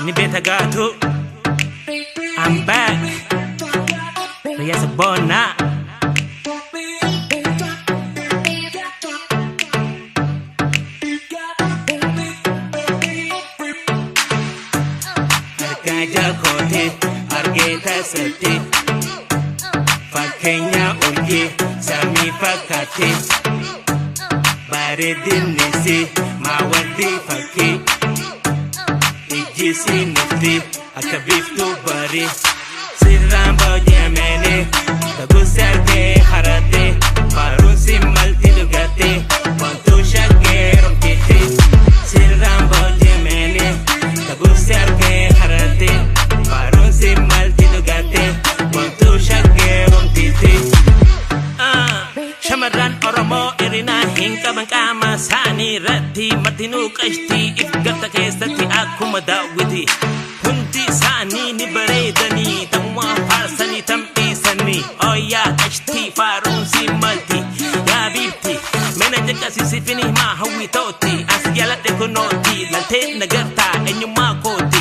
Ni beta gato. I'm back. Riyasa Bona. Argaja kote, argeta sate. Fakenya urge, sami fakate. Bare dinesi, mawadi fake. Ijisi nifti, akabiftu bari. Sirrambo jemene, tagu serge harate. Parun simmalti lugate, bontu shake romkite. Sirrambo jemene, tagu serge harate. Parun simmalti lugate, bontu shake romkite. Shamaran Oromo irina hinka bankama sani ratti matinu qashti ifgata keessatti akkuma daawwiti hundi sani ni bareedani tamma faarsani tamdhiisani oyya qashti faaruun simmalti yaa biifti mena jaqqasi fini maa hawwi ta'utti as jaaladhe kunooti laltee nagartaa eenyummaa kooti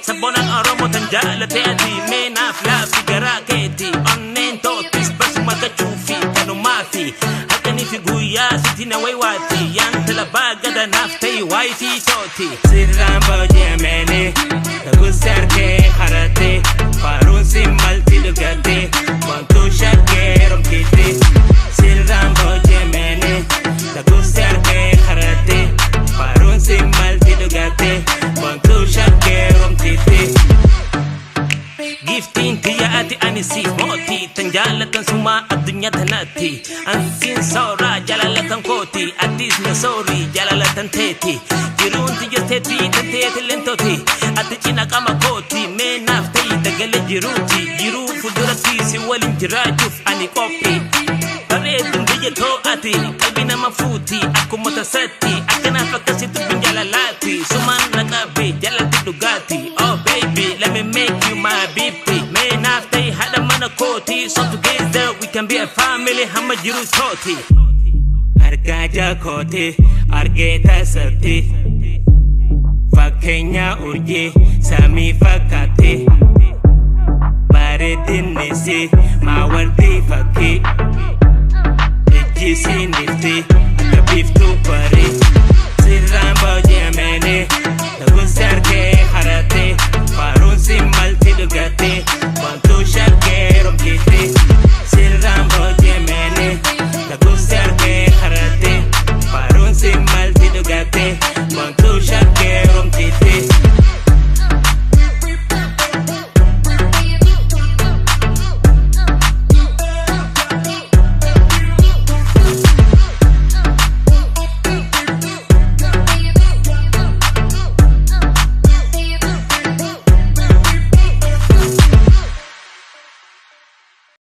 sabboonaan Oromoo tan jaalate ati meenaaf laafi garaa keeti onneen tootis basuma gachuufi kanumaafi halkanii fi guyyaa sitti na waywaati yaan talabaa gada naaf ta'e waayitii tooti sirrambo jemene tagu sergee harate faaruun simmalti lugate wantu shakkee romkite sirrambo jemene tagu sergee harate faaruun simmalti lugate wantu shakkee romkite Giftiin tiya ati anisiif mooti tan jaalatan suma addunyaa tanatti ansiin sooraa jaalalatan kooti addis na soorii jaalalatan teeti jiruun tiyyateeti tanteeti lentooti ati cina qama kooti meenaaf ta'i dagale jiruuti jiruu fuulduratti si waliin jiraachuuf ani qophii bareedduun biyya too'ati qalbii nama fuuti akkuma tasatti akkanaaf akkasitti bin jaalalaati sumaan na qabe jaalalti dhugaati oh baby let me make you my baby man after hada mana koti so together we can be a family hamma jiru toti argaja kote argeta sati fakenya urge sami fakate bare dinesi mawardi fakki ejisi nifti akabiftu pare